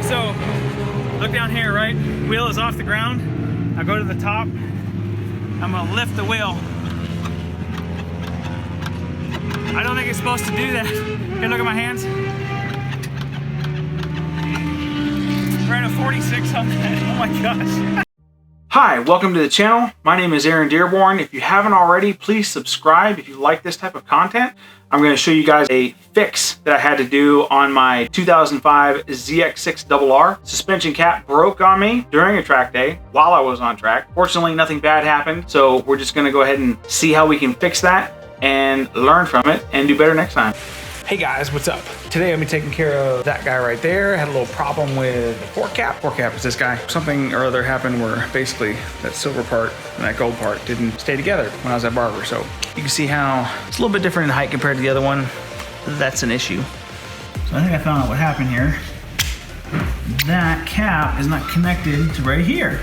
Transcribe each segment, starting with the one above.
So, look down here, right? Wheel is off the ground. I go to the top. I'm gonna lift the wheel. I don't think it's supposed to do that. Hey, look at my hands. Ran a 46 on that. Oh my gosh. Hi, welcome to the channel. My name is Aaron Dearborn. If you haven't already, please subscribe if you like this type of content. I'm going to show you guys a fix that I had to do on my 2005 ZX6R. Suspension cap broke on me during a track day while I was on track. Fortunately, nothing bad happened, so we're just going to go ahead and see how we can fix that and learn from it and do better next time. Hey guys, what's up? Today I'm gonna be taking care of that guy right there. I had a little problem with the fork cap. Fork cap is this guy. Something or other happened where basically that silver part and that gold part didn't stay together when I was at Barber. So you can see how it's a little bit different in height compared to the other one. That's an issue. So I think I found out what happened here. That cap is not connected to right here.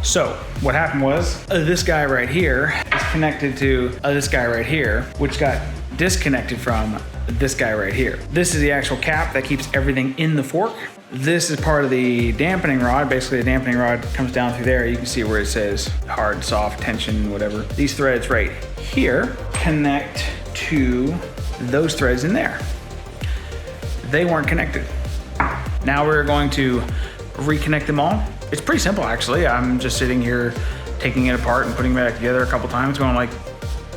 So what happened was this guy right here is connected to this guy right here, which got disconnected from this guy right here. This is the actual cap that keeps everything in the fork. This is part of the dampening rod. Basically, the dampening rod comes down through there. You can see where it says hard, soft, tension, whatever. These threads right here connect to those threads in there. They weren't connected. Now we're going to reconnect them all. It's pretty simple, actually. I'm just sitting here taking it apart and putting it back together a couple times, going like,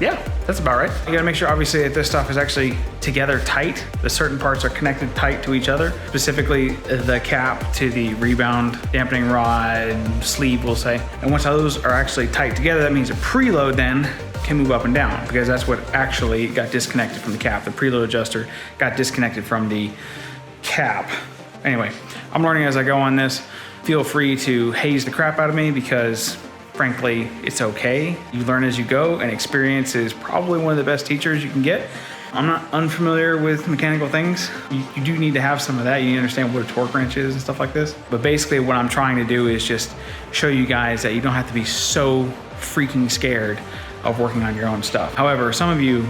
yeah, that's about right. You gotta make sure, obviously, that this stuff is actually together tight. The certain parts are connected tight to each other, specifically the cap to the rebound dampening rod sleeve, we'll say. And once those are actually tight together, that means a preload then can move up and down, because that's what actually got disconnected from the cap. The preload adjuster got disconnected from the cap. Anyway, I'm learning as I go on this. Feel free to haze the crap out of me, because frankly, it's okay. You learn as you go, and experience is probably one of the best teachers you can get. I'm not unfamiliar with mechanical things. You do need to have some of that. You need to understand what a torque wrench is and stuff like this. But basically what I'm trying to do is just show you guys that you don't have to be so freaking scared of working on your own stuff. However, some of you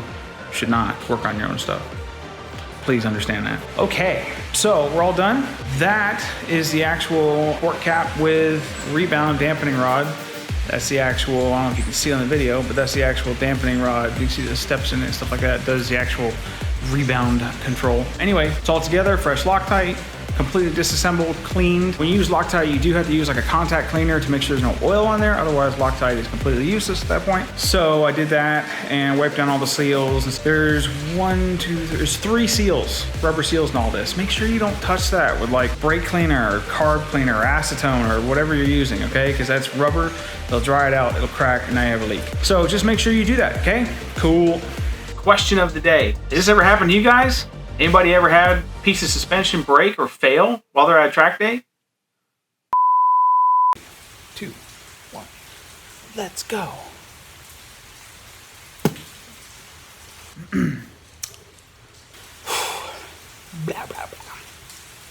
should not work on your own stuff. Please understand that. Okay, so we're all done. That is the actual fork cap with rebound dampening rod. That's the actual, I don't know if you can see on the video, but that's the actual dampening rod. You can see the steps in it and stuff like that. It does the actual rebound control. Anyway, it's all together, fresh Loctite, completely disassembled, cleaned. When you use Loctite, you do have to use like a contact cleaner to make sure there's no oil on there. Otherwise, Loctite is completely useless at that point. So I did that and wiped down all the seals. There's there's 3 seals, rubber seals and all this. Make sure you don't touch that with like brake cleaner or carb cleaner or acetone or whatever you're using, okay? Because that's rubber, they'll dry it out, it'll crack, and now you have a leak. So just make sure you do that, okay? Cool. Question of the day. Has this ever happened to you guys? Anybody ever had a piece of suspension break or fail while they're at track day? 2, 1, let's go. Blah, blah,